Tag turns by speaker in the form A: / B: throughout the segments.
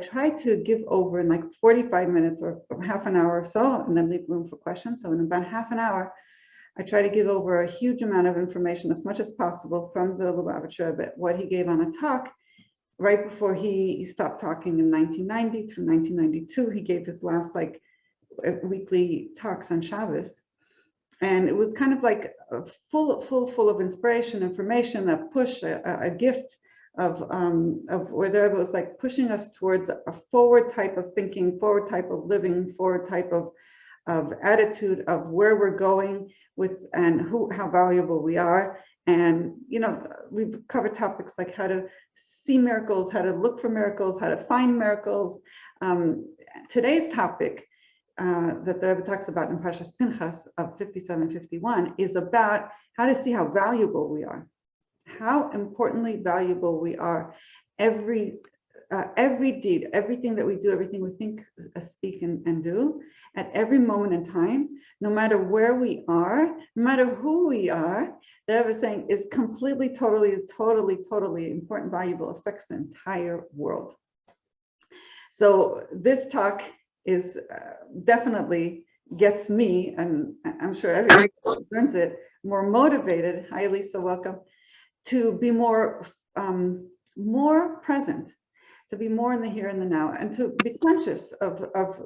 A: try to give over in like 45 minutes or half an hour or so, and then leave room for questions. So in about half an hour, I try to give over a huge amount of information, as much as possible, from the Lubavitcher Rebbe, what he gave on a talk right before he stopped talking in 1990 through 1992. He gave his last like weekly talks on Shabbos. And it was kind of like full of inspiration, information, a push, a gift of where there was like pushing us towards a forward type of thinking, forward type of living, forward type of attitude of where we're going with and how valuable we are. And we've covered topics like how to see miracles, how to look for miracles, how to find miracles. Today's topic that the Rebbe talks about in Parshas Pinchas of 57-51 is about how to see how valuable we are, how importantly valuable we are. Every deed, everything that we do, everything we think, speak, and do, at every moment in time, no matter where we are, no matter who we are, the Rebbe is saying is completely, totally important, valuable, affects the entire world. So this talk is definitely gets me, and I'm sure everyone learns it, more motivated. Hi, Lisa, welcome. To be more present, to be more in the here and the now, and to be conscious of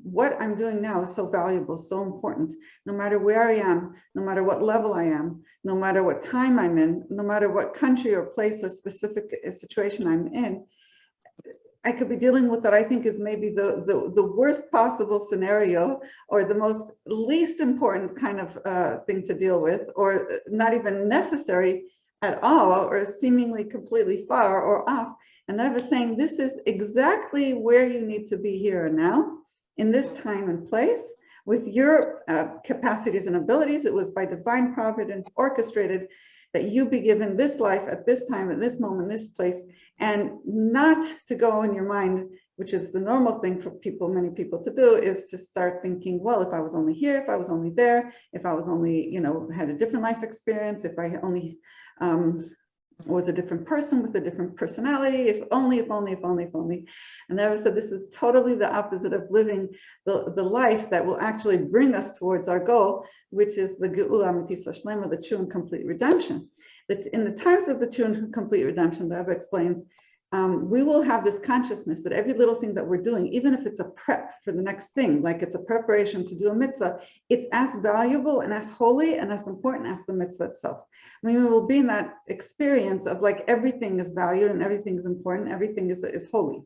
A: what I'm doing now is so valuable, so important. No matter where I am, no matter what level I am, no matter what time I'm in, no matter what country or place or specific situation I'm in, I could be dealing with what I think is maybe the worst possible scenario, or the most least important kind of thing to deal with, or not even necessary at all, or seemingly completely far or off. And I was saying, this is exactly where you need to be here and now, in this time and place, with your capacities and abilities. It was by divine providence orchestrated that you be given this life at this time, at this moment, this place, and not to go in your mind, which is the normal thing for many people to do, is to start thinking, well, if I was only here, if I was only there, if I was only, had a different life experience, if I only was a different person with a different personality, if only. And there was said, this is totally the opposite of living the life that will actually bring us towards our goal, which is the Geula Amitisa Shlema, the true and complete redemption. That in the times of the true and complete redemption, the Rebbe explains, we will have this consciousness that every little thing that we're doing, even if it's a prep for the next thing, like it's a preparation to do a mitzvah, it's as valuable and as holy and as important as the mitzvah itself. I mean, we will be in that experience of like everything is valued and everything is important, everything is holy.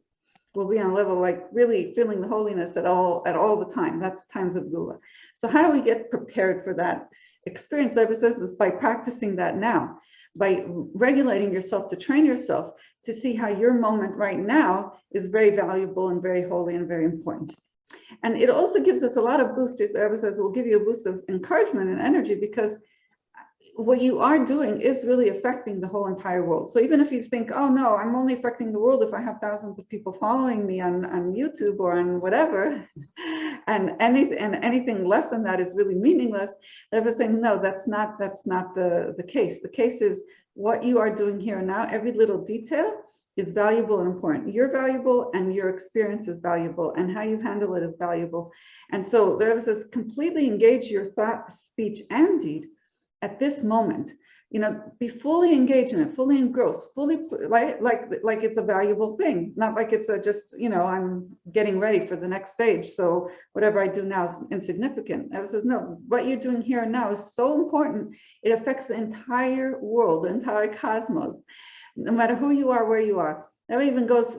A: We'll be on a level like really feeling the holiness at all the time. That's times of Gula. So how do we get prepared for that experience? The Rebbe says this by practicing that now, by regulating yourself, to train yourself to see how your moment right now is very valuable and very holy and very important. And it also gives us a lot of boost. As the Rebbe says, it will give you a boost of encouragement and energy, because what you are doing is really affecting the whole entire world. So even if you think, oh no, I'm only affecting the world if I have thousands of people following me on YouTube or on whatever, and anything less than that is really meaningless, they're saying, no, that's not the case. The case is what you are doing here and now. Every little detail is valuable and important. You're valuable, and your experience is valuable, and how you handle it is valuable. And so there was completely engage your thought, speech, and deed at this moment. Be fully engaged in it, fully engrossed, fully like it's a valuable thing, not like it's just, I'm getting ready for the next stage, so whatever I do now is insignificant. I says, no, what you're doing here and now is so important. It affects the entire world, the entire cosmos, no matter who you are, where you are. That even goes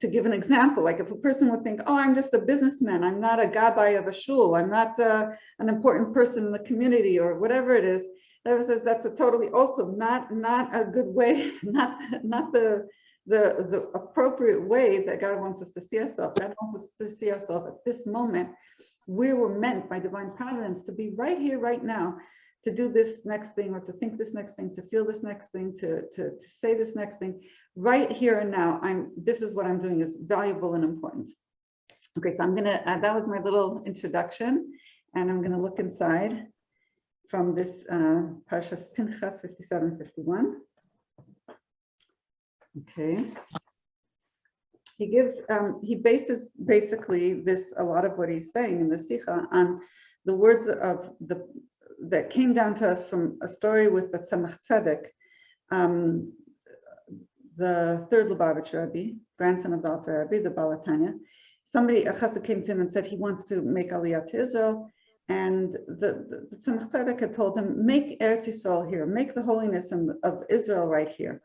A: to give an example, like if a person would think, oh, I'm just a businessman, I'm not a gabbai of a shul, I'm not an important person in the community, or whatever it is. That says that's a totally also not a good way, not the appropriate way that God wants us to see ourselves. God wants us to see ourselves at this moment. We were meant by divine providence to be right here, right now, to do this next thing, or to think this next thing, to feel this next thing, to say this next thing, right here and now. This is what I'm doing is valuable and important. Okay, so I'm gonna, that was my little introduction, and I'm gonna look inside from this Parshas Pinchas 57-51. Okay. he bases basically a lot of what he's saying in the Sikha on the words that came down to us from a story with the Tzemach Tzedek, the third Lubavitcher Rebbe, grandson of the Alter Rebbe, the Baal Tanya. A chassid came to him and said he wants to make Aliyah to Israel, and the Tzemach Tzedek had told him, make Eretz Yisrael here, make the holiness of Israel right here.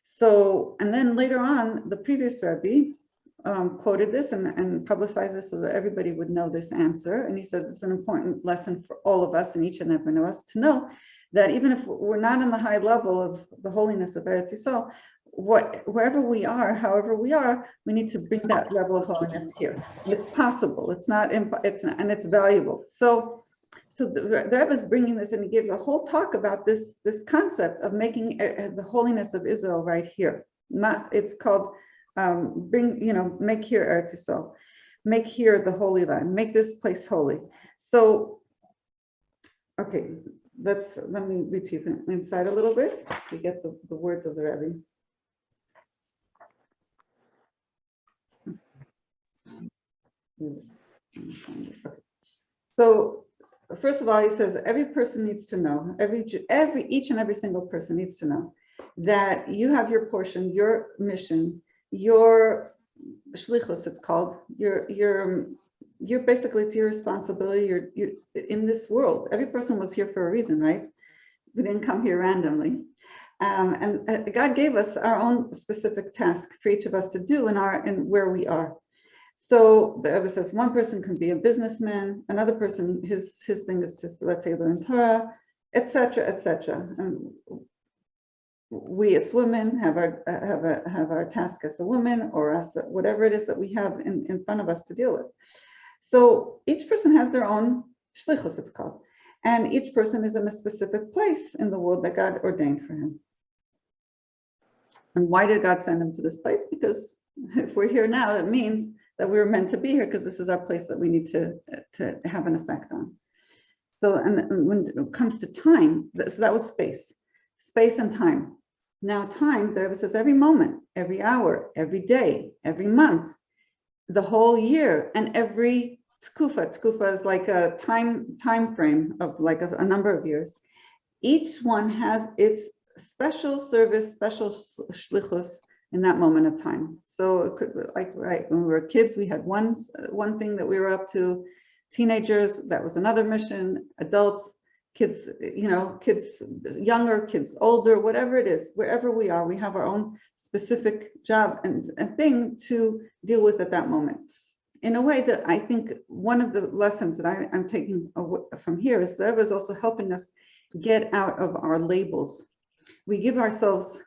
A: So, and then later on, the previous Rebbe quoted this and publicized this so that everybody would know this answer. And he said it's an important lesson for all of us and each and every one of us to know that even if we're not in the high level of the holiness of Eretz Yisrael, wherever we are, however we are, we need to bring that level of holiness here. It's possible. It's not. And it's valuable. So the Rebbe is bringing this, and he gives a whole talk about this concept of making the holiness of Israel right here. It's called make here Eretz Yisrael, make here the Holy Land, make this place holy. So, okay, let me read to you inside a little bit so you get the words of the Rebbe. So first of all, he says every person needs to know, each and every single person needs to know that you have your portion, your mission, your shlichus, it's called, your basically, it's your responsibility. You're in this world. Every person was here for a reason, right? We didn't come here randomly. And God gave us our own specific task for each of us to do in where we are. So the Rebbe says one person can be a businessman, another person, his thing is to, let's say, learn Torah, etc., etc. And we as women have our task as a woman, or as whatever it is that we have in front of us to deal with. So each person has their own shlichus, it's called, and each person is in a specific place in the world that God ordained for him. And why did God send him to this place? Because if we're here now, it means that we were meant to be here, because this is our place that we need to have an effect on. So, and when it comes to time, so that was space and time. Now time, the Rebbe says every moment, every hour, every day, every month, the whole year, and every tkufa. Tkufa is like a time frame of like a number of years. Each one has its special service, special shlichus in that moment of time. So it could, like, right, when we were kids, we had one thing that we were up to. Teenagers, that was another mission. Adults, kids, kids younger, kids older, whatever it is, wherever we are, we have our own specific job and thing to deal with at that moment. In a way that I think one of the lessons that I'm taking from here is that Rebbe is also helping us get out of our labels. We give ourselves,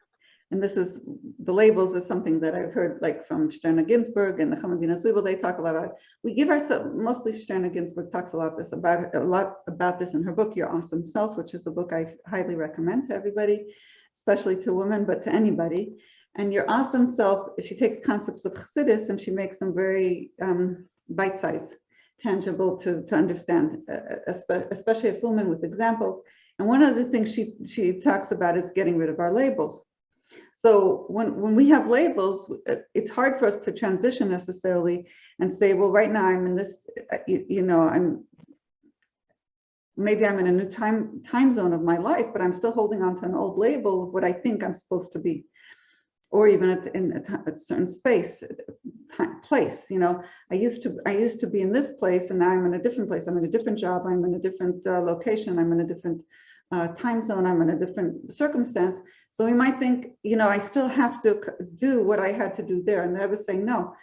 A: and the labels is something that I've heard like from Sterna Ginsburg and the Chamadina Zwiebel, they talk a lot about. We give ourselves, mostly Sterna Ginsburg talks a lot about this in her book, Your Awesome Self, which is a book I highly recommend to everybody, especially to women, but to anybody. And Your Awesome Self, she takes concepts of Chassidus and she makes them very bite-sized, tangible to understand, especially as women, with examples. And one of the things she talks about is getting rid of our labels. So when we have labels, it's hard for us to transition necessarily and say, well, right now I'm in this, maybe I'm in a new time zone of my life, but I'm still holding on to an old label of what I think I'm supposed to be, or even in a certain space, place. I used to be in this place, and now I'm in a different place. I'm in a different job. I'm in a different location. I'm in a different time zone. I'm in a different circumstance. So we might think, I still have to do what I had to do there. And I was saying, no.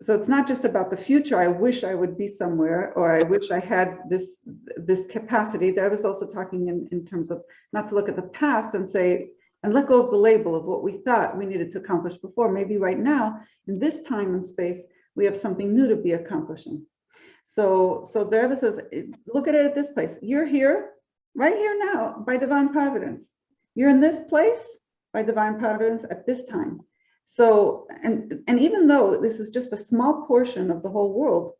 A: So it's not just about the future. I wish I would be somewhere, or I wish I had this capacity. I was also talking in terms of not to look at the past and say, and let go of the label of what we thought we needed to accomplish before. Maybe right now, in this time and space, we have something new to be accomplishing. So the Rebbe says, look at it at this place. You're here, right here now, by divine providence. You're in this place by divine providence at this time. So, and even though this is just a small portion of the whole world,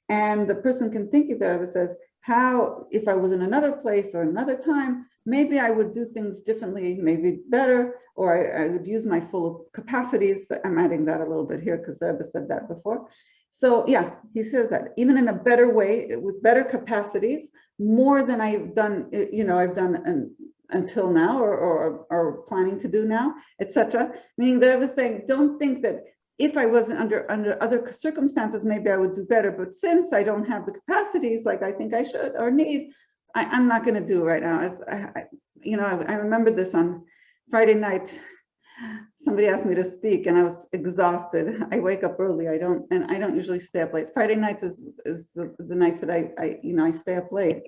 A: and the person can think of that, it says, how, if I was in another place or another time, maybe I would do things differently, maybe better, or I would use my full capacities. I'm adding that a little bit here because the Rebbe said that before. So yeah, he says that even in a better way, with better capacities, more than I've done, I've done until now, or planning to do now, etc. Meaning that I was saying, don't think that if I wasn't under other circumstances, maybe I would do better. But since I don't have the capacities like I think I should or need, I'm not going to do it right now. I remember this on Friday night. Somebody asked me to speak, and I was exhausted. I wake up early. I don't usually stay up late. Friday nights is the nights that I stay up late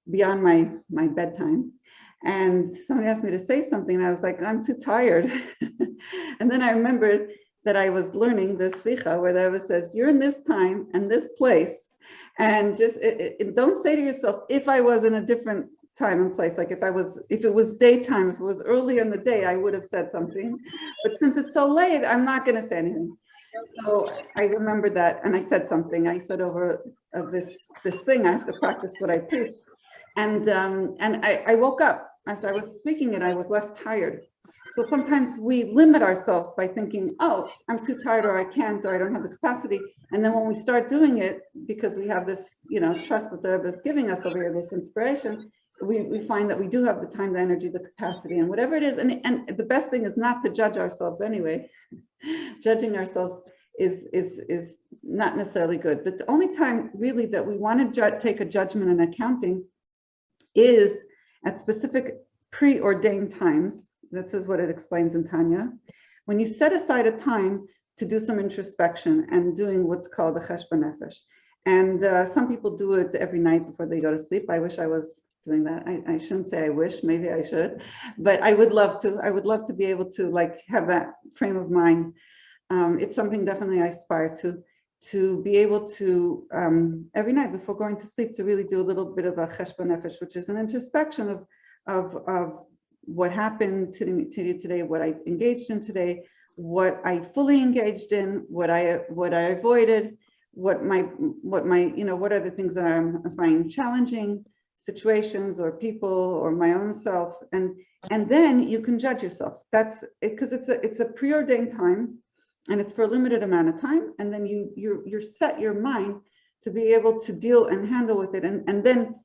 A: beyond my bedtime. And somebody asked me to say something, and I was like, I'm too tired. And then I remembered that I was learning this sicha where the Rebbe says, you're in this time and this place, and just don't say to yourself, if I was in a different time and place, like if it was daytime, if it was earlier in the day, I would have said something. But since it's so late, I'm not going to say anything. So I remembered that, and I said something. I said over this thing, I have to practice what I preach. And I woke up as I was speaking it, I was less tired. So sometimes we limit ourselves by thinking, oh, I'm too tired, or I can't, or I don't have the capacity. And then when we start doing it, because we have this, trust that the Rebbe is giving us over here, this inspiration, we find that we do have the time, the energy, the capacity, and whatever it is. And the best thing is not to judge ourselves anyway. Judging ourselves is not necessarily good. The only time really that we want to take a judgment and accounting is at specific preordained times. This is what it explains in Tanya. When you set aside a time to do some introspection and doing what's called a cheshbon nefesh. And some people do it every night before they go to sleep. I wish I was doing that. I shouldn't say I wish, maybe I should, but I would love to. I would love to be able to have that frame of mind. It's something definitely I aspire to be able to every night before going to sleep to really do a little bit of a cheshbon nefesh, which is an introspection of what happened to me today, what I engaged in today, what I fully engaged in, what I avoided, what are the things that I'm finding challenging, situations or people or my own self, and then you can judge yourself. That's it, because it's a preordained time, and it's for a limited amount of time, and then you're set your mind to be able to deal and handle with it, and then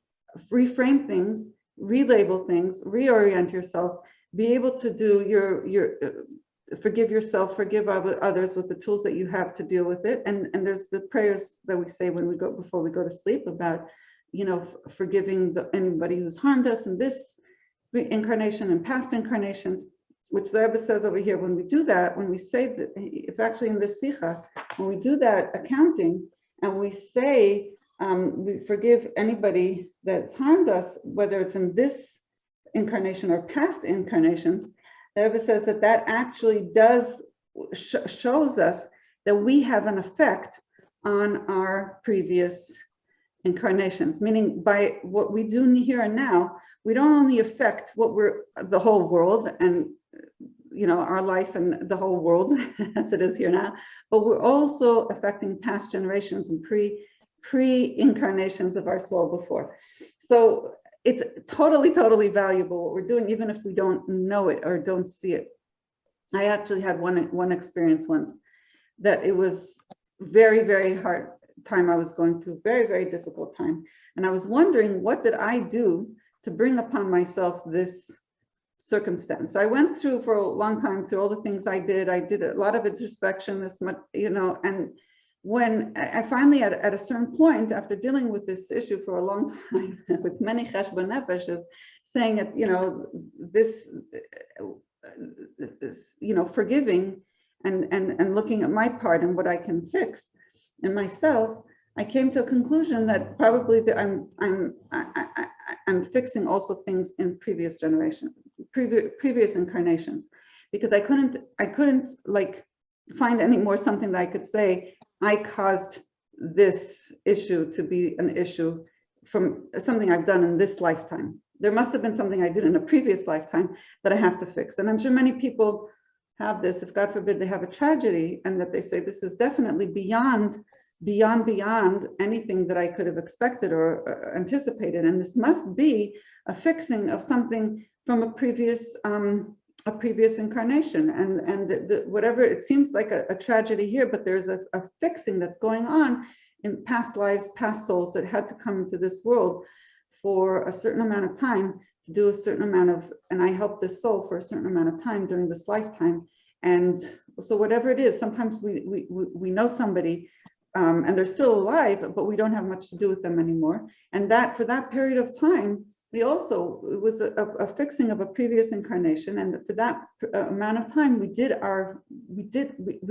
A: reframe things, relabel things, reorient yourself, be able to do your forgive yourself, forgive others with the tools that you have to deal with it. And there's the prayers that we say before we go to sleep about forgiving anybody who's harmed us in this incarnation and past incarnations, which the Rebbe says over here. When we do that, when we say that, it's actually in this sicha, when we do that accounting and we say we forgive anybody that's harmed us, whether it's in this incarnation or past incarnations, the Rebbe says that actually does shows us that we have an effect on our previous incarnations, meaning by what we do here and now, we don't only affect the whole world and our life and the whole world as it is here now, but we're also affecting past generations and pre-incarnations of our soul before. So it's totally valuable what we're doing, even if we don't know it or don't see it. I actually had one experience once that it was very hard time I was going through, very difficult time, and I was wondering, what did I do to bring upon myself this circumstance? I went through for a long time through all the things I did a lot of introspection, this much, and when I finally at a certain point, after dealing with this issue for a long time with many cheshbon nefesh, saying that this forgiving and looking at my part and what I can fix in myself, I came to a conclusion that probably that I'm fixing also things in previous generations, previous incarnations, because I couldn't find any more something that I could say I caused this issue to be an issue from something I've done in this lifetime. There must have been something I did in a previous lifetime that I have to fix. And I'm sure many people have this, if God forbid they have a tragedy, and that they say this is definitely beyond beyond anything that I could have expected or anticipated. And this must be a fixing of something from a previous incarnation. And whatever, it seems like a tragedy here, but there's a fixing that's going on in past lives, past souls that had to come into this world for a certain amount of time to do a certain amount of, and I help this soul for a certain amount of time during this lifetime. And so whatever it is, sometimes we know somebody and they're still alive, but we don't have much to do with them anymore. And that for that period of time, it was a fixing of a previous incarnation. And for that amount of time, we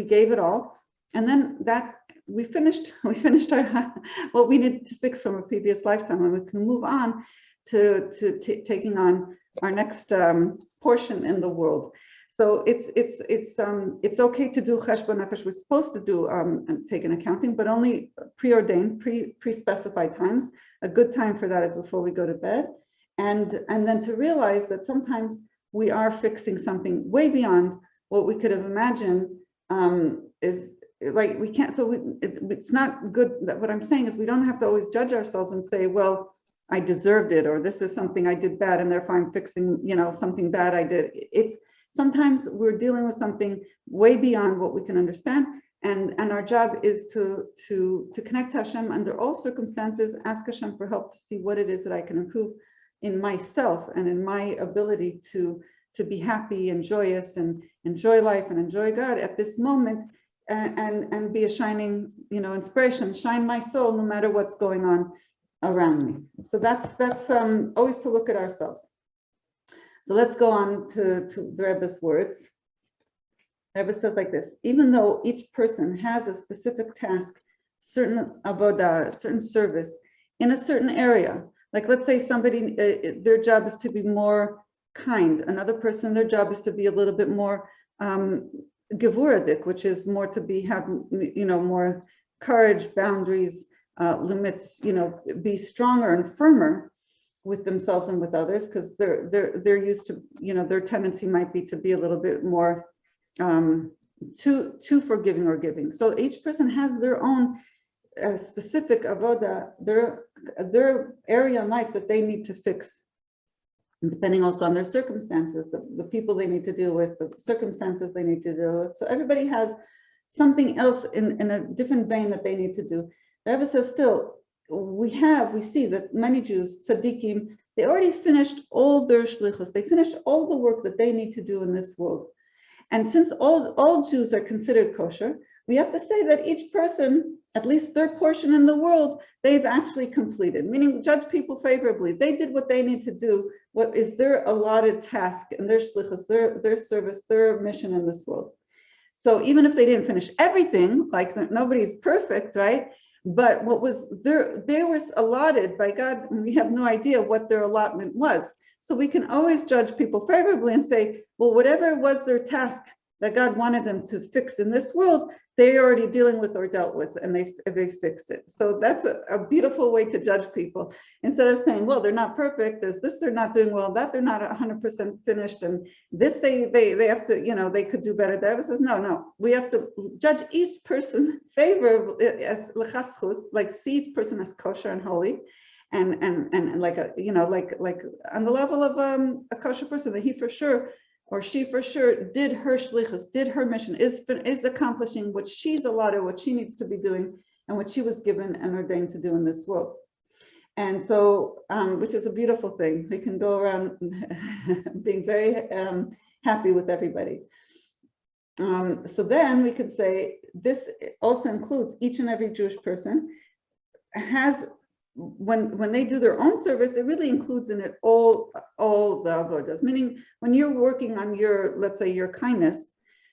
A: gave it all. And then that we finished our what we needed to fix from a previous lifetime, and we can move on to taking on our next portion in the world. So it's okay to do cheshbon nefesh. We're supposed to do take an accounting, but only preordained, pre-specified times. A good time for that is before we go to bed, and then to realize that sometimes we are fixing something way beyond what we could have imagined. Is like we can't. So it's not good. What I'm saying is we don't have to always judge ourselves and say, well, I deserved it, or this is something I did bad, and therefore I'm fixing, something bad I did. It's sometimes we're dealing with something way beyond what we can understand, and our job is to connect to Hashem under all circumstances, ask Hashem for help to see what it is that I can improve in myself and in my ability to be happy and joyous and enjoy life and enjoy God at this moment, and be a shining, inspiration, shine my soul no matter what's going on around me. So that's always to look at ourselves. So let's go on to the Rebbe's words. The Rebbe says like this: even though each person has a specific task, certain avodah, certain service in a certain area, like let's say somebody, their job is to be more kind. Another person, their job is to be a little bit more Devorah, which is more to have more courage, boundaries, limits, be stronger and firmer with themselves and with others, because they're used to, their tendency might be to be a little bit more too forgiving or giving. So each person has their own specific avodah, their area in life that they need to fix, depending also on their circumstances, the people they need to deal with, the circumstances they need to deal with. So everybody has something else in a different vein that they need to do. The Rebbe says still, we see that many Jews, tzaddikim, they already finished all their shlichus. They finished all the work that they need to do in this world. And since all Jews are considered kosher, we have to say that each person, at least their portion in the world, they've actually completed, meaning judge people favorably. They did what they need to do, what is their allotted task and their shlichus, their service, their mission in this world. So even if they didn't finish everything, like nobody's perfect, right? But what was they were allotted by God, and we have no idea what their allotment was. So we can always judge people favorably and say, well, whatever was their task that God wanted them to fix in this world, they're already dealing with or dealt with, and they fixed it. So that's a beautiful way to judge people. Instead of saying, well, they're not perfect, there's this they're not doing well, that they're not 100% finished, and this they have to, they could do better. That says, no, we have to judge each person favorably as lechatzchus, like see each person as kosher and holy, and like like on the level of a kosher person, that he for sure or she for sure did her shlichus, did her mission, is accomplishing what she's allotted, what she needs to be doing, and what she was given and ordained to do in this world. And so, which is a beautiful thing. We can go around being very happy with everybody. So then we could say this also includes each and every Jewish person has, when they do their own service, it really includes in it all the avodas. Meaning, when you're working on your, let's say, your kindness,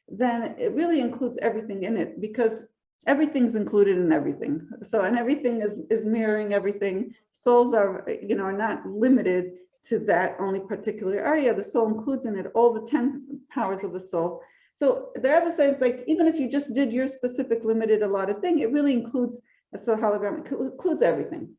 A: then it really includes everything in it, because everything's included in everything. So, and everything is mirroring everything. Souls are, are not limited to that only particular area. The soul includes in it all the 10 powers of the soul. So the Rebbe says, like, even if you just did your specific limited allotted thing, it really includes, as the hologram, it includes everything.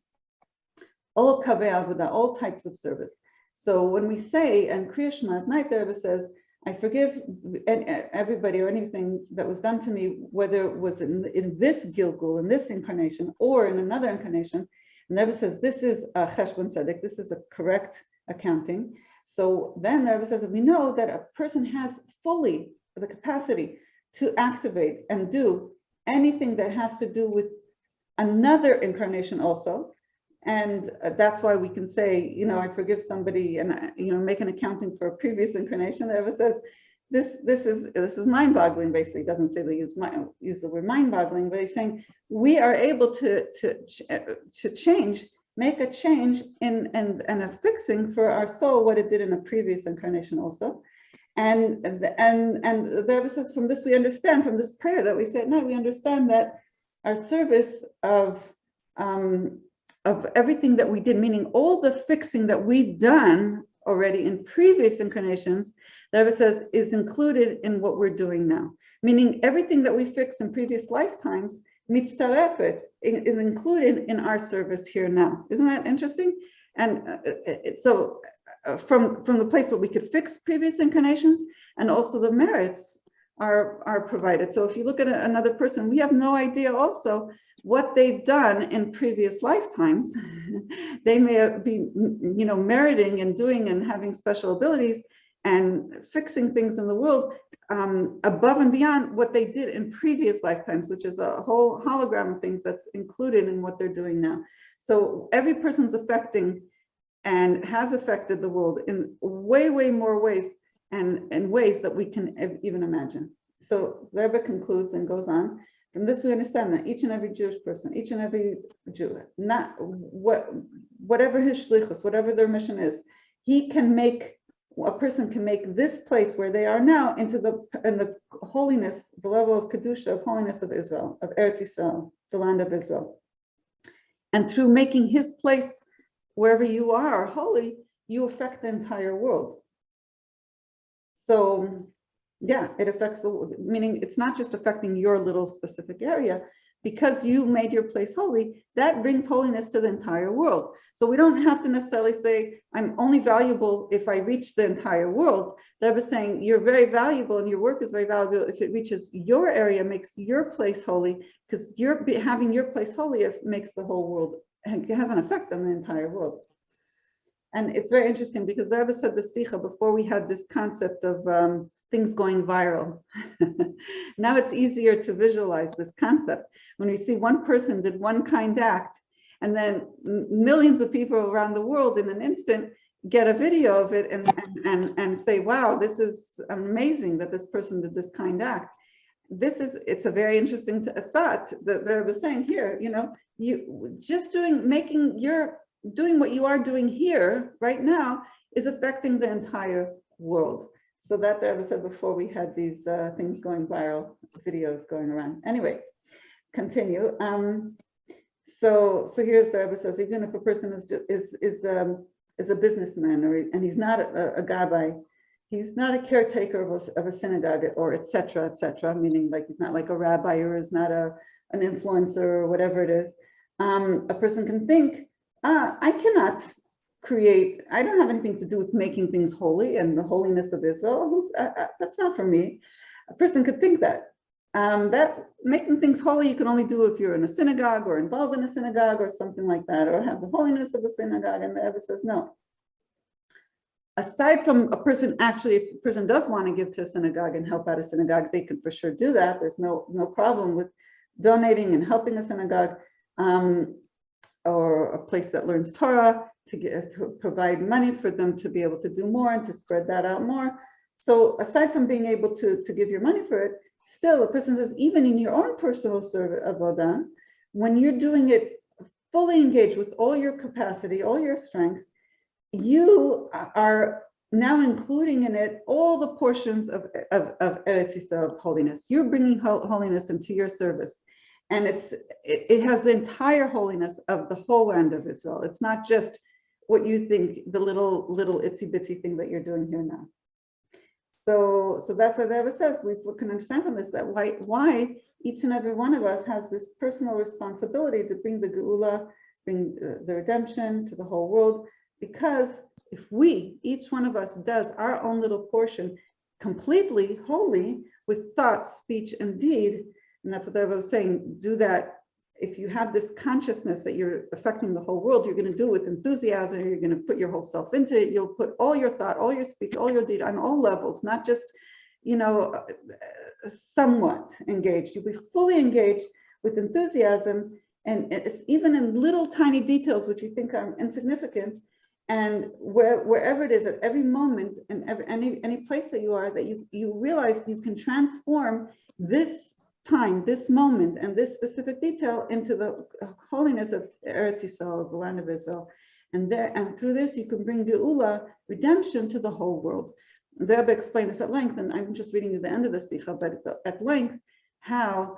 A: All kaveh avodah, all types of service. So when we say, and Kriya Shema at night, the Rebbe says, I forgive everybody or anything that was done to me, whether it was in this Gilgul, in this incarnation, or in another incarnation. And the Rebbe says, this is a cheshbon tzedek, this is a correct accounting. So then the Rebbe says that we know that a person has fully the capacity to activate and do anything that has to do with another incarnation also. And that's why we can say, I forgive somebody and, make an accounting for a previous incarnation. The Rebbe says, this is mind-boggling, basically. He doesn't say they use the word mind-boggling, but he's saying we are able to change, make a change and a fixing for our soul, what it did in a previous incarnation also. And the Rebbe says, from this we understand, from this prayer that we say at night, we understand that our service of everything that we did, meaning all the fixing that we've done already in previous incarnations, the Rebbe says is included in what we're doing now. Meaning everything that we fixed in previous lifetimes, mitztarefet, is included in our service here now. Isn't that interesting? And so from the place where we could fix previous incarnations, and also the merits are provided. So if you look at another person, we have no idea also what they've done in previous lifetimes. They may be, meriting and doing and having special abilities and fixing things in the world above and beyond what they did in previous lifetimes, which is a whole hologram of things that's included in what they're doing now. So every person's affecting and has affected the world in way, way more ways and in ways that we can even imagine. So the Rebbe concludes and goes on. From this, we understand that each and every Jewish person, each and every Jew, not whatever his shlichus, whatever their mission is, a person can make this place where they are now into the holiness, the level of kedusha, of holiness of Israel, of Eretz Yisrael, the land of Israel. And through making his place wherever you are holy, you affect the entire world. So yeah, it affects meaning it's not just affecting your little specific area. Because you made your place holy, that brings holiness to the entire world. So we don't have to necessarily say, I'm only valuable if I reach the entire world. Rebbe is saying you're very valuable and your work is very valuable if it reaches your area, makes your place holy, because having your place holy makes the whole world, it has an effect on the entire world. And it's very interesting because the Rebbe said the Sikha before we had this concept of things going viral. Now it's easier to visualize this concept. When we see one person did one kind act, and then millions of people around the world in an instant get a video of it and say, wow, this is amazing that this person did this kind act. It's a very interesting thought that they were saying here, you just doing what you are doing here right now is affecting the entire world. So that the Rebbe said before we had these things going viral, videos going around. Anyway, continue. So here's the Rebbe says, even if a person is a businessman and he's not a gabbai, he's not a caretaker of a synagogue or et cetera, meaning like he's not like a rabbi or is not an influencer or whatever it is. A person can think, I cannot I don't have anything to do with making things holy and the holiness of Israel. That's not for me. A person could think that making things holy you can only do if you're in a synagogue or involved in a synagogue or something like that, or have the holiness of a synagogue. And the Rebbe says no. Aside from a person, actually, if a person does want to give to a synagogue and help out a synagogue, they can for sure do that. There's no problem with donating and helping a synagogue or a place that learns Torah, to provide money for them to be able to do more and to spread that out more. So aside from being able to give your money for it, still a person says, even in your own personal service avodah, when you're doing it fully engaged with all your capacity, all your strength, you are now including in it all the portions of Eretz Yisrael holiness. You're bringing holiness into your service. And it has the entire holiness of the whole land of Israel. It's not just what you think, the little itsy bitsy thing that you're doing here now. So that's what the Rebbe says. We can understand from this that why each and every one of us has this personal responsibility to bring the geula, bring the redemption to the whole world. Because if each one of us does our own little portion, completely holy with thought, speech, and deed. And that's what the Rebbe was saying. Do that. If you have this consciousness that you're affecting the whole world, you're going to do it with enthusiasm. You're going to put your whole self into it. You'll put all your thought, all your speech, all your deed on all levels, not just, somewhat engaged. You'll be fully engaged with enthusiasm, and it's even in little tiny details which you think are insignificant. And wherever it is, at every moment, and any place that you are, that you realize you can transform this time, this moment, and this specific detail into the holiness of Eretz Yisrael, of the land of Israel. And through this, you can bring Geula, redemption, to the whole world. The Rebbe explained this at length, and I'm just reading to the end of the Sikha, but at length, how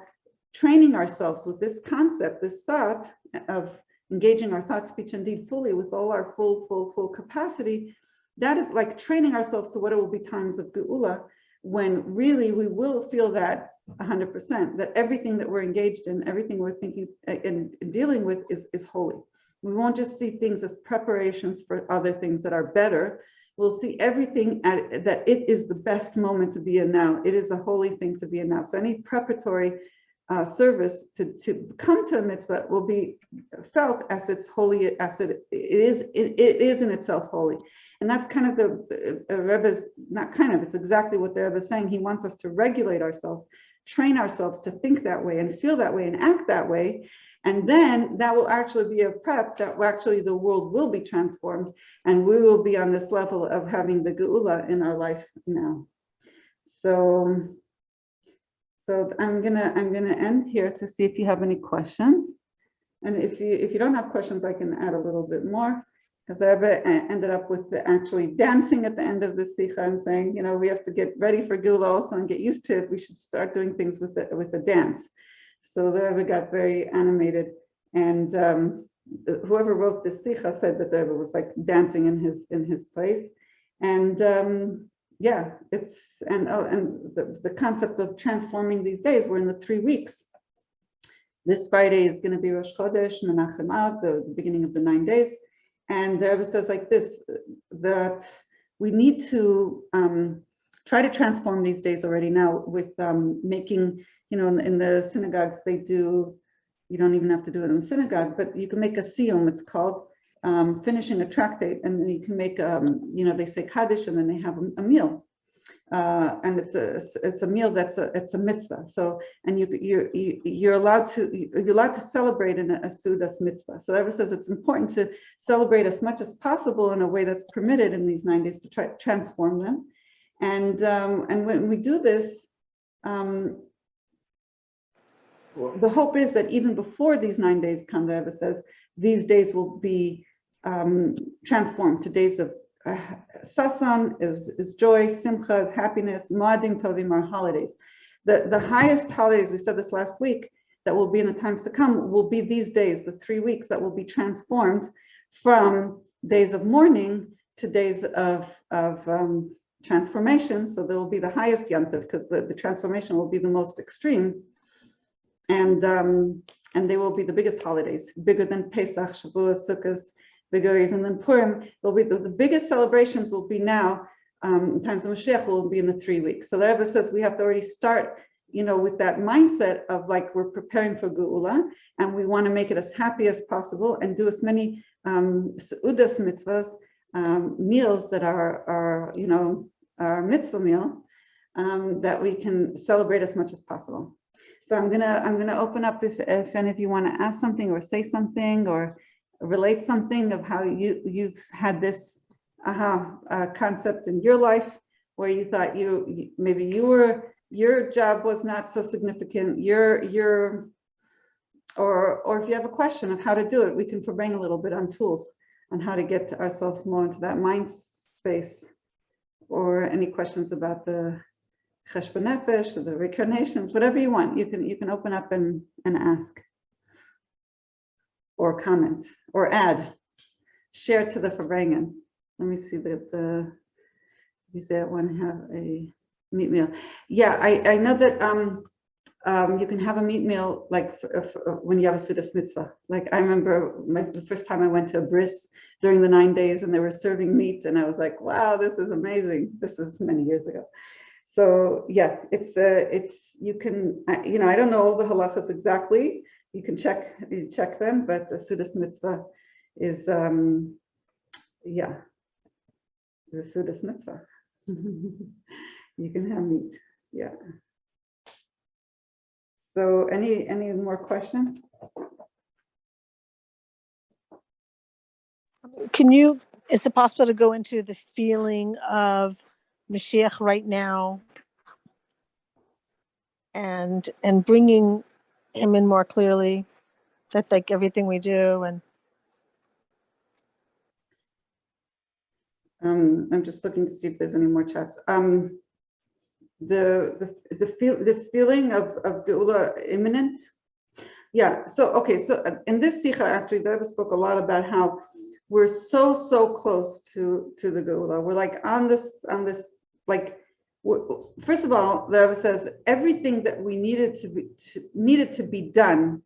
A: training ourselves with this concept, this thought of engaging our thought, speech, and deed fully with all our full capacity, that is like training ourselves to what it will be times of Geula, when really we will feel that 100%, that everything that we're engaged in, everything we're thinking and dealing with is holy. We won't just see things as preparations for other things that are better. We'll see everything that it is the best moment to be in now. It is a holy thing to be in now. So any preparatory service to come to a mitzvah will be felt as it's holy, as it is in itself holy. And that's kind of the Rebbe's, not kind of, it's exactly what the Rebbe is saying. He wants us to regulate ourselves, train ourselves to think that way and feel that way and act that way. And then that will actually be a prep that actually the world will be transformed, and we will be on this level of having the Geula in our life now. So I'm gonna end here to see if you have any questions. And if you don't have questions, I can add a little bit more, because I ended up with actually dancing at the end of the Sikha and saying, we have to get ready for Geula also and get used to it. We should start doing things with the dance. So the Rebbe got very animated, and whoever wrote the Sikha said that the Rebbe was like dancing in his place, and the concept of transforming these days. We're in the 3 weeks. This Friday is going to be Rosh Chodesh, Menachem Av, the beginning of the 9 days, and the Rebbe says like this, that we need to try to transform these days already now with making. In the synagogues, they do, you don't even have to do it in the synagogue, but you can make a siyum, it's called, finishing a tractate, and then you can make, they say Kaddish, and then they have a meal. And it's a meal it's a mitzvah. So, and you're allowed to celebrate in a Sudas mitzvah. So the Rebbe says it's important to celebrate as much as possible in a way that's permitted in these 9 days to try to transform them. And when we do this, the hope is that even before these 9 days come, the Rebbe says, these days will be transformed to days of sasan, is joy, simcha is happiness, moadim tovim are holidays. The highest holidays, we said this last week, that will be in the times to come will be these days, the 3 weeks that will be transformed from days of mourning to days of transformation. So there will be the highest yontif, because the transformation will be the most extreme. And they will be the biggest holidays, bigger than Pesach, Shavuot, Sukkot, bigger even than Purim. Will be the biggest celebrations will be now. Times of Mashiach will be in the 3 weeks. So the Rebbe says we have to already start, with that mindset of like we're preparing for Geula, and we want to make it as happy as possible and do as many Udas mitzvahs, meals that are our mitzvah meal, that we can celebrate as much as possible. So I'm gonna open up if any of you want to ask something or say something or relate something of how you've had this concept in your life where you thought maybe your job was not so significant. Or if you have a question of how to do it, we can bring a little bit on tools on how to get ourselves more into that mind space, or any questions about the cheshbon nefesh or the incarnations, whatever you want, you can open up and ask, or comment, or add, share to the Farbrengen. Let me see that you say I want to have a meat meal. Yeah, I know that you can have a meat meal like when you have a Sudas mitzvah. Like I remember the first time I went to a bris during the 9 days and they were serving meat, and I was like, wow, this is amazing. This is many years ago. So yeah, it's you can I don't know all the halachas exactly. You can check them, but the Sudas mitzvah is yeah, the Sudas mitzvah. You can have meat. Yeah. So any more questions?
B: Is it possible to go into the feeling of Mashiach right now and bringing him in more clearly, that like everything we do? And
A: I'm just looking to see if there's any more chats. This feeling of Geula imminent. Yeah. So okay. So in this sikha, actually, the Rebbe spoke a lot about how we're so close to the Geula. We're like on this like. First of all, the Rebbe says everything that we needed to be done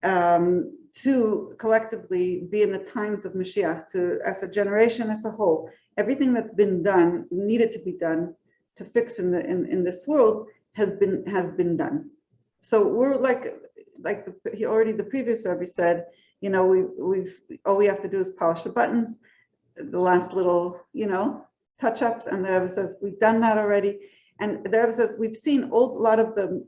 A: to collectively be in the times of Mashiach, as a generation as a whole, everything that's been done, needed to be done to fix in this world has been done. So we're like the previous Rebbe said, all we have to do is polish the buttons, the last little touch-ups, and the Rebbe says we've done that already. And the Rebbe says we've seen a lot of the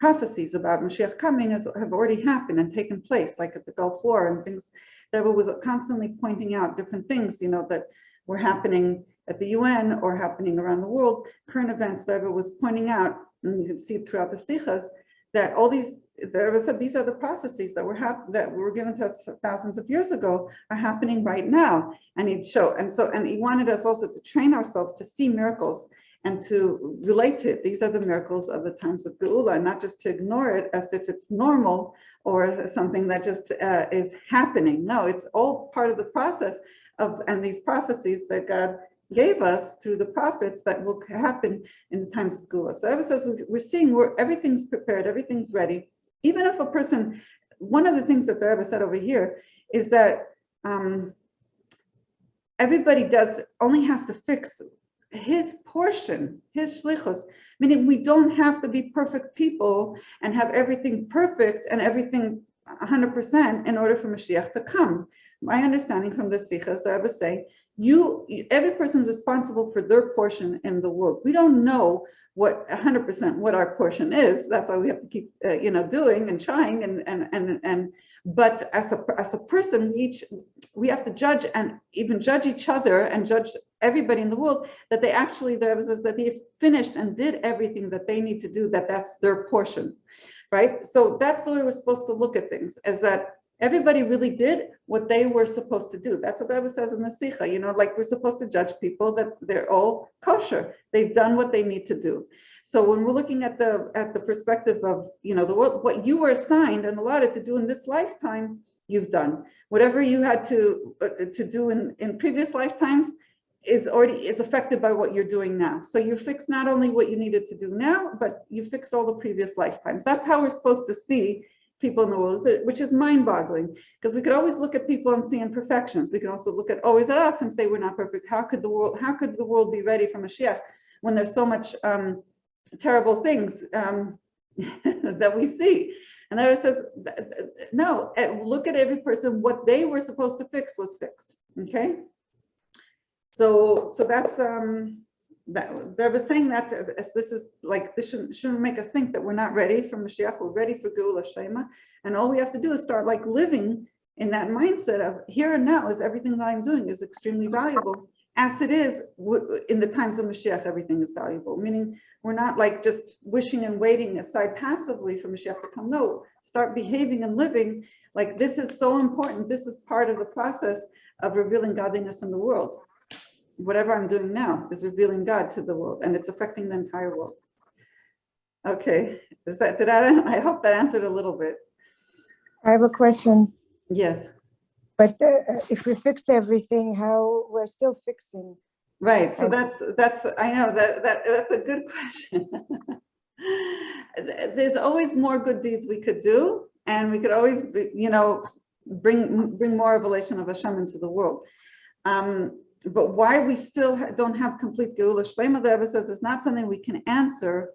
A: prophecies about Mashiach coming have already happened and taken place, like at the Gulf War and things. The Rebbe was constantly pointing out different things, that were happening at the UN or happening around the world, current events. The Rebbe was pointing out, and you can see it throughout the sichas, that all these, the Rebbe said, these are the prophecies that were given to us thousands of years ago are happening right now. And he'd show, and he wanted us also to train ourselves to see miracles and to relate to it. These are the miracles of the times of Geula, not just to ignore it as if it's normal or something that just is happening. No, it's all part of the process and these prophecies that God gave us through the prophets that will happen in the times of Geula. So Rebbe says we're seeing where everything's prepared, everything's ready. Even if a person, one of the things that the Rebbe said over here is that everybody only has to fix his portion, his shlichus, meaning we don't have to be perfect people and have everything perfect and everything 100% in order for Mashiach to come. My understanding from the sichas, the Rebbe saying, every person is responsible for their portion in the world. We don't know what 100% what our portion is. That's why we have to keep doing and trying but as a person, we have to judge and even judge each other and judge everybody in the world that they actually, the Rebbe says that they've finished and did everything that they need to do, that's their portion, right? So that's the way we're supposed to look at things, is that everybody really did what they were supposed to do. That's what the Rebbe says in the Sikha, like we're supposed to judge people that they're all kosher. They've done what they need to do. So when we're looking at the perspective of, what you were assigned and allotted to do in this lifetime, you've done. Whatever you had to do in previous lifetimes is affected by what you're doing now. So you fixed not only what you needed to do now, but you fixed all the previous lifetimes. That's how we're supposed to see people in the world, which is mind-boggling, because we could always look at people and see imperfections. We can also look always at us and say we're not perfect. How could the world be ready for Mashiach when there's so much terrible things that we see? And there it says, no, look at every person. What they were supposed to fix was fixed. Okay. So that's that they were saying that this is like, this shouldn't make us think that we're not ready for Mashiach. We're ready for Geula Shema, and all we have to do is start like living in that mindset of here and now. Is everything that I'm doing is extremely valuable, as it is in the times of Mashiach. Everything is valuable, meaning we're not like just wishing and waiting aside passively for Mashiach to come. No, start behaving and living like this is so important. This is part of the process of revealing godliness in the world. Whatever I'm doing now is revealing God to the world, and it's affecting the entire world. Okay, I hope that answered a little bit.
C: I have a question.
A: Yes.
C: But if we fixed everything, how we're still fixing?
A: Right. So that's I know that's a good question. There's always more good deeds we could do, and we could always, bring more revelation of Hashem into the world. but why we still don't have complete Geula Shlema, the Rebbe says, is not something we can answer.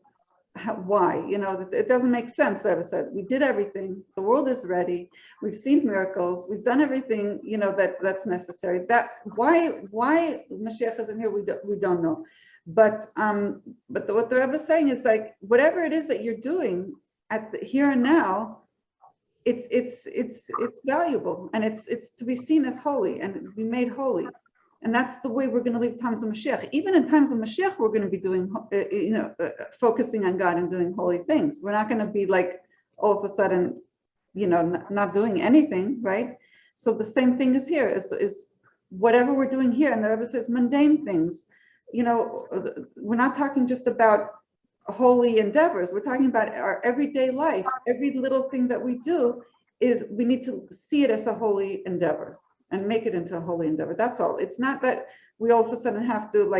A: Why? It doesn't make sense. The Rebbe said, we did everything. The world is ready. We've seen miracles. We've done everything, that's necessary. Why Mashiach isn't here, we don't know. But what the Rebbe is saying is like, whatever it is that you're doing at the here and now, it's valuable, and it's to be seen as holy and be made holy. And that's the way we're going to live times of Mashiach. Even in times of Mashiach, we're going to be doing, focusing on God and doing holy things. We're not going to be like all of a sudden, not doing anything, right? So the same thing is here, is whatever we're doing here, and the Rebbe says mundane things. We're not talking just about holy endeavors. We're talking about our everyday life. Every little thing that we do we need to see it as a holy endeavor and make it into a holy endeavor. That's all. It's not that we all of a sudden have to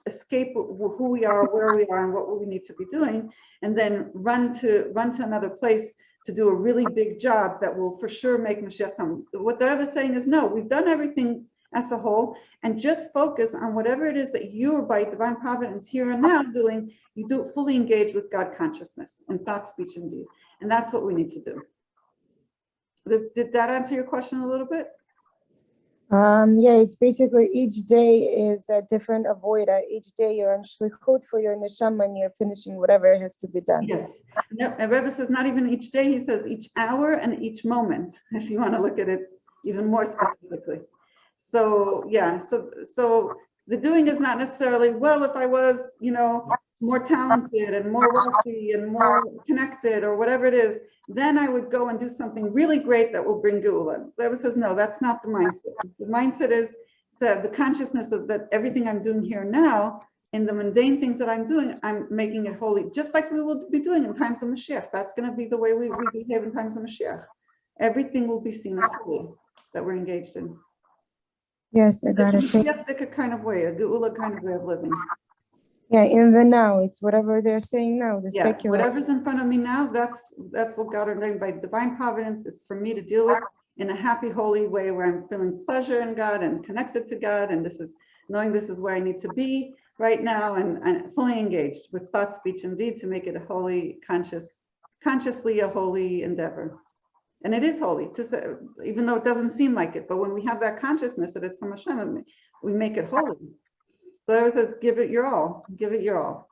A: escape who we are, where we are, and what we need to be doing, and then run to another place to do a really big job that will for sure make Mashiach come. What the Rebbe is saying is, no, we've done everything as a whole, and just focus on whatever it is that you are by divine providence here and now doing. You do it fully engaged with God consciousness in thought, speech, and deed. And that's what we need to do. Did that answer your question a little bit?
C: Yeah, it's basically each day is a different avoida. Each day you're on shlichut for your neshama and you're finishing whatever has to be done.
A: Yes. No, and Rebbe says not even each day, he says each hour and each moment, if you want to look at it even more specifically. So yeah, so the doing is not necessarily, well, if I was, more talented and more wealthy and more connected or whatever it is, then I would go and do something really great that will bring Geula. The Rebbe says, no, that's not the mindset. The mindset is the consciousness of that everything I'm doing here now, in the mundane things that I'm doing, I'm making it holy, just like we will be doing in times of Mashiach. That's going to be the way we behave in times of Mashiach. Everything will be seen as holy that we're engaged in.
C: Yes, I got it.
A: It's a kind of way, a Geula kind of way of living.
C: Yeah, in the now, it's whatever they're saying now, the secular.
A: Whatever's in front of me now, that's what God ordained by divine providence. It's for me to deal with in a happy, holy way where I'm feeling pleasure in God and connected to God, and knowing this is where I need to be right now, and fully engaged with thought, speech, and deed to make it a holy, consciously a holy endeavor. And it is holy, even though it doesn't seem like it. But when we have that consciousness that it's from Hashem, we make it holy. So it says, give it your all. Give it your all.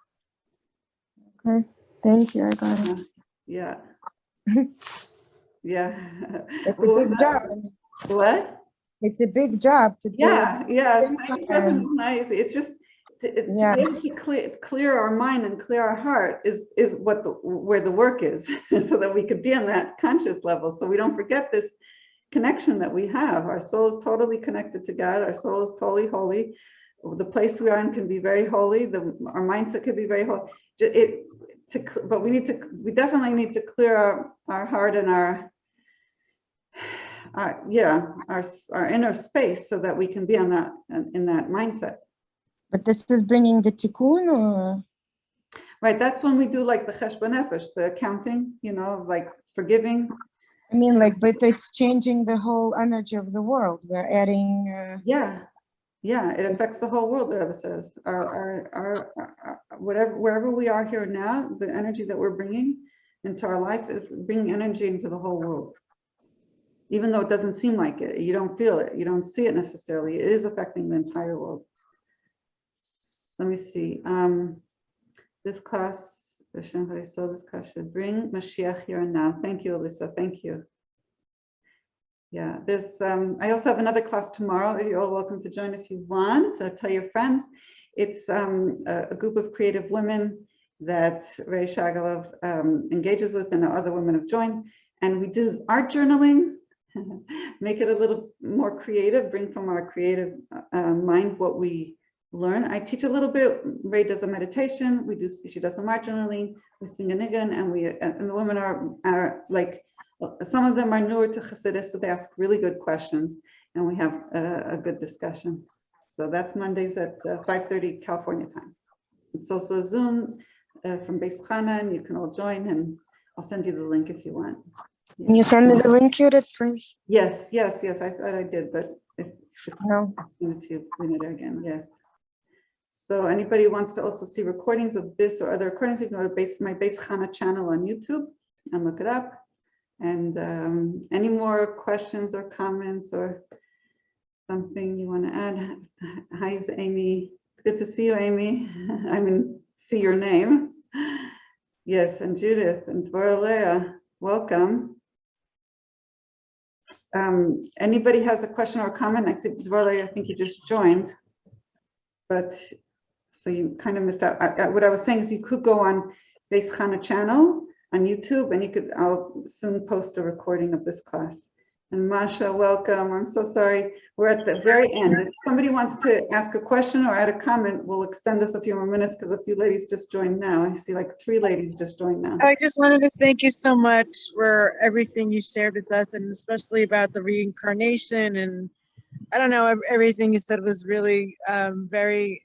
C: Okay, thank you. I got it.
A: Yeah. Yeah.
C: It's a big job.
A: What?
C: It's a big job to do.
A: Yeah. It's nice. It's just to be able to clear our mind and clear our heart is where the work is, so that we could be on that conscious level, so we don't forget this connection that we have. Our soul is totally connected to God. Our soul is totally holy. The place we are in can be very holy. Our mindset could be very holy. But we definitely need to clear our heart and our inner space, so that we can be in that mindset.
C: But this is bringing the tikkun, or?
A: Right, that's when we do like the cheshbon nefesh, the accounting, like forgiving.
C: I mean, but it's changing the whole energy of the world. We're adding.
A: Yeah, it affects the whole world. The Rebbe says, our wherever we are here now, the energy that we're bringing into our life is bringing energy into the whole world. Even though it doesn't seem like it, you don't feel it, you don't see it necessarily. It is affecting the entire world. So let me see. This class should bring Mashiach here and now. Thank you, Alyssa. Thank you. Yeah, I also have another class tomorrow. You're all welcome to join if you want. Tell your friends. It's a group of creative women that Ray Shagalov engages with, and other women have joined. And we do art journaling, make it a little more creative, bring from our creative mind what we learn. I teach a little bit. Ray does a meditation. She does some art journaling. We sing a niggun, and the women are like, some of them are newer to Chassidus, so they ask really good questions, and we have a good discussion. So that's Mondays at 5:30 California time. It's also a Zoom from Beis Chana, and you can all join, and I'll send you the link if you want. Yeah.
C: Can you send me the link, Judith, please?
A: Yes, I thought I did, but
C: No.
A: Clean it again, yes. So anybody who wants to also see recordings of this or other recordings, you can go to my Beis Chana channel on YouTube and look it up. And any more questions or comments or something you want to add? Hi, is Amy. Good to see you, Amy. I mean, see your name. Yes, and Judith and Devorah, Leah, welcome. Anybody has a question or comment? I see Devorah, I think you just joined, but so you kind of missed out. What I was saying is you could go on Beis Chana channel on YouTube, and I'll soon post a recording of this class. And Masha, welcome. I'm so sorry. We're at the very end. If somebody wants to ask a question or add a comment, we'll extend this a few more minutes because a few ladies just joined now. I see like 3 ladies just joined now.
D: I just wanted to thank you so much for everything you shared with us, and especially about the reincarnation. And I don't know, everything you said was really very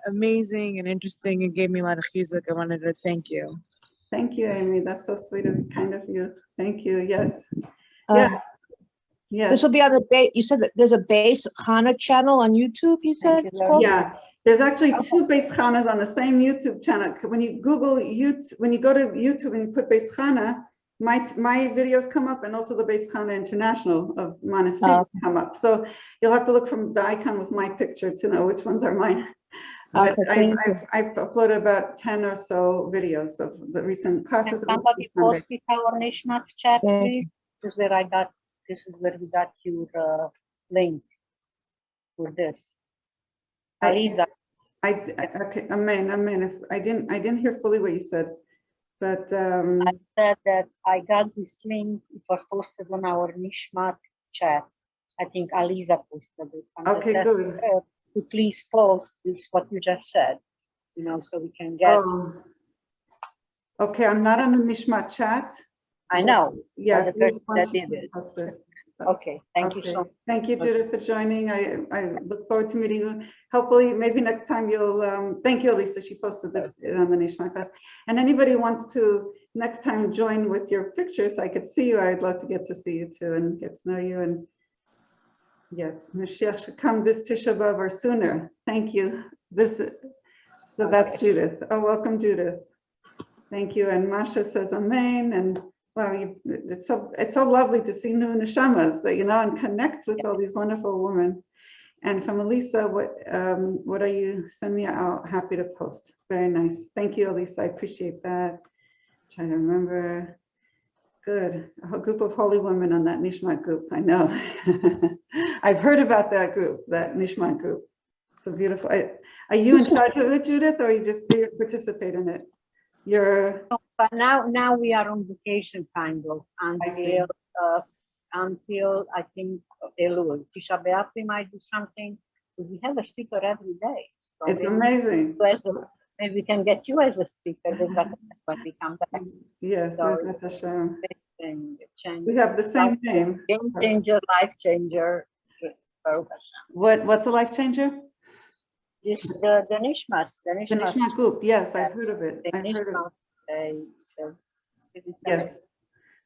D: amazing and interesting, and gave me a lot of chizuk. I wanted to thank you.
A: Thank you, Amy. That's so sweet and kind of you. Thank you. Yes. Yeah. Yes.
E: This will be on the base. You said that there's a Beis Chana channel on YouTube. You said it's called?
A: Yeah. There's actually 2 Beis Chanas on the same YouTube channel. When you Google YouTube, when you go to YouTube and you put Beis Chana, my videos come up, and also the Beis Chana International of Manis come up. So you'll have to look from the icon with my picture to know which ones are mine. But I've uploaded about 10 or so videos of the recent classes.
F: Can somebody post it our Nishmat chat, please? This is where we got your link for this. Aliza.
A: Okay, amen. If I didn't hear fully what you said, but
F: I said that I got this link. It was posted on our Nishmat chat. I think Aliza posted it.
A: Okay, good.
F: To please post this what you just said, so we can get.
A: Oh. Okay, I'm not on the Nishmat chat.
F: I know.
A: Yeah,
F: the person that did it. Okay, thank you so much.
A: Thank you, Judith, for joining. I look forward to meeting you. Hopefully, maybe next time you'll, thank you, Elisa, she posted this on the Nishmat class. And anybody who wants to next time join with your pictures, I could see you. I'd love to get to see you too and get to know you. And yes, Mashiach should come this Tisha B'Av or sooner. Thank you. So that's Judith. Oh, welcome, Judith. Thank you. And Masha says amen. And wow, it's so lovely to see new neshamas, and connect with all these wonderful women. And from Elisa, what are you? Send me out. Happy to post. Very nice. Thank you, Elisa. I appreciate that. Trying to remember. Good. A group of holy women on that Nishmat group. I know. I've heard about that group, that Nishmat group. So beautiful. Are you in charge of it, Judith, or you just participate in it?
F: But now we are on vacation kind of until I think Elul. Tisha B'Av we might do something. We have a speaker every day. So
A: it's amazing.
F: Maybe we can get you as a speaker when we come back.
A: Yes,
F: so
A: that's a shame. We have the same name.
F: Game changer, life changer.
A: What's a life changer?
F: Just the Nishmas. The
A: Nishmat group. Yes, I've heard of it. Yes.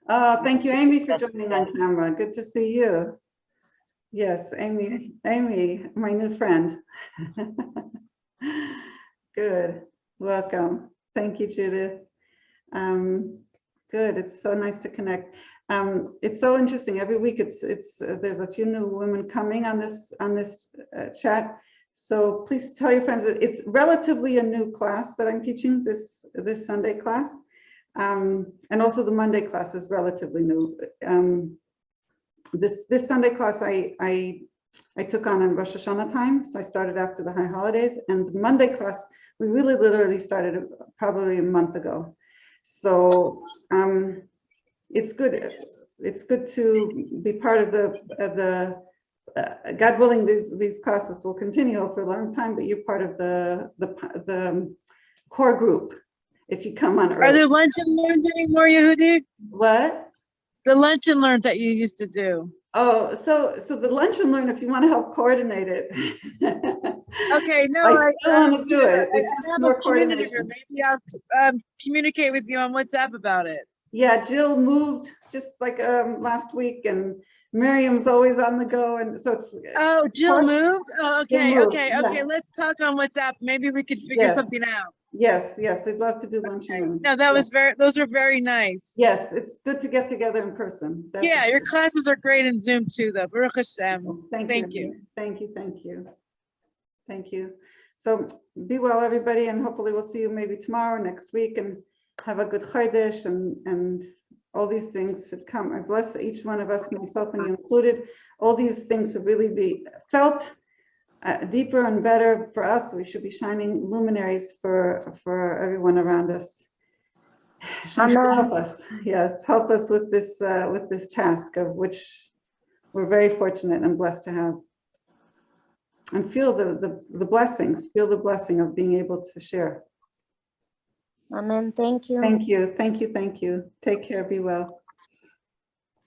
A: Oh, thank you, Amy, for joining on camera. Good to see you. Yes, Amy, my new friend. Good. Welcome. Thank you, Judith. Good. It's so nice to connect. It's so interesting. Every week, there's a few new women coming on this chat. So please tell your friends that it's relatively a new class that I'm teaching this Sunday class, and also the Monday class is relatively new. This Sunday class I took on Rosh Hashanah time, so I started after the high holidays, and the Monday class we really literally started probably a month ago. So it's good. It's good to be part of the God willing, these classes will continue for a long time, but you're part of the core group if you come on early.
D: Are there lunch and learns anymore, Yehudi?
A: What?
D: The lunch and learn that you used to do.
A: Oh, so the lunch and learn, if you want to help coordinate it.
D: Okay, no,
A: I still want to do it. It's
D: I
A: just
D: have
A: more
D: a community
A: coordination.
D: group. Maybe I'll communicate with you on WhatsApp about it.
A: Yeah, Jill moved just like last week, and Miriam's always on the go, and so it's
D: Oh, Jill moved? Oh,
A: Jill
D: okay,
A: moved,
D: okay,
A: yeah.
D: okay. Let's talk on WhatsApp. Maybe we could figure
A: Yes.
D: something out.
A: yes, I'd love to do lunch and learn.
D: No, that was those were very nice.
A: Yes, it's good to get together in person. That's
D: Yeah,
A: for
D: your
A: sure.
D: classes are great in Zoom too, though. Baruch Hashem.
A: Thank
D: Thank
A: you.
D: you.
A: Thank you. Thank you. Thank you. So be well, everybody, and hopefully we'll see you maybe tomorrow, next week, and have a good Chodesh, and all these things should come. I bless each one of us, myself and you included. All these things should really be felt deeper and better for us. We should be shining luminaries for everyone around us. Hashem should help us. Yes, help us with this task, of which we're very fortunate and blessed to have. And feel the blessings, feel the blessing of being able to share.
C: Amen. Thank you.
A: Thank you. Thank you. Thank you. Take care. Be well.